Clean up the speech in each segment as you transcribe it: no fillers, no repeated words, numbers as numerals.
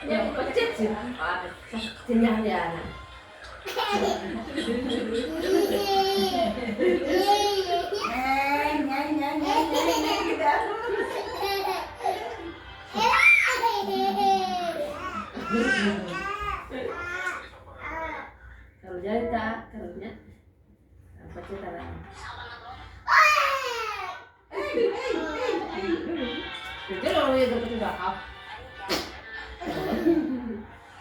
Yang pecet sih. Kenyang dia anak. Kalau jadi tak kerja apa cara? Jadi kalau yang dapat bakal.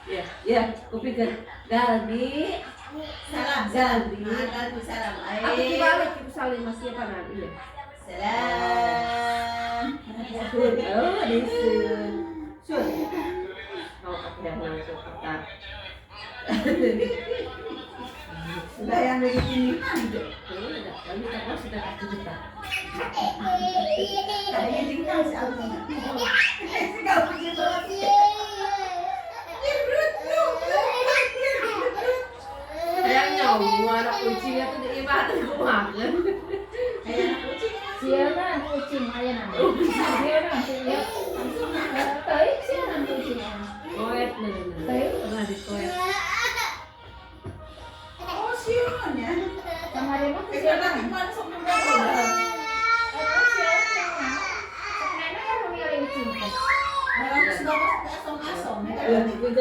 Ya, ya, kupikir Galbi. Salam, Galbi. salam. Aku dibalik itu saling masih apa nanti ya? Salam. Oh, disun. Sun. Mau aku yang langsung kata. Sudah yang begini aja. Lalu kita sudah kasih kita. Kayaknya tinggal satu. Enggak punya berarti. Kayak nyawa anak kucingnya tuh diibarat makan. Kayak anak kucing. Siapa kucing ayah nanti? Dia nanti ya. Tapi siapa kucingnya? Koet nih. Pernah di koet. Oh, siapa ya? Kemarin aku Kayak siapa? anak iman sama Siapa? Sebenarnya kan memilih kucing. Orang sudah masuk ke asom-asom. Ya, ikut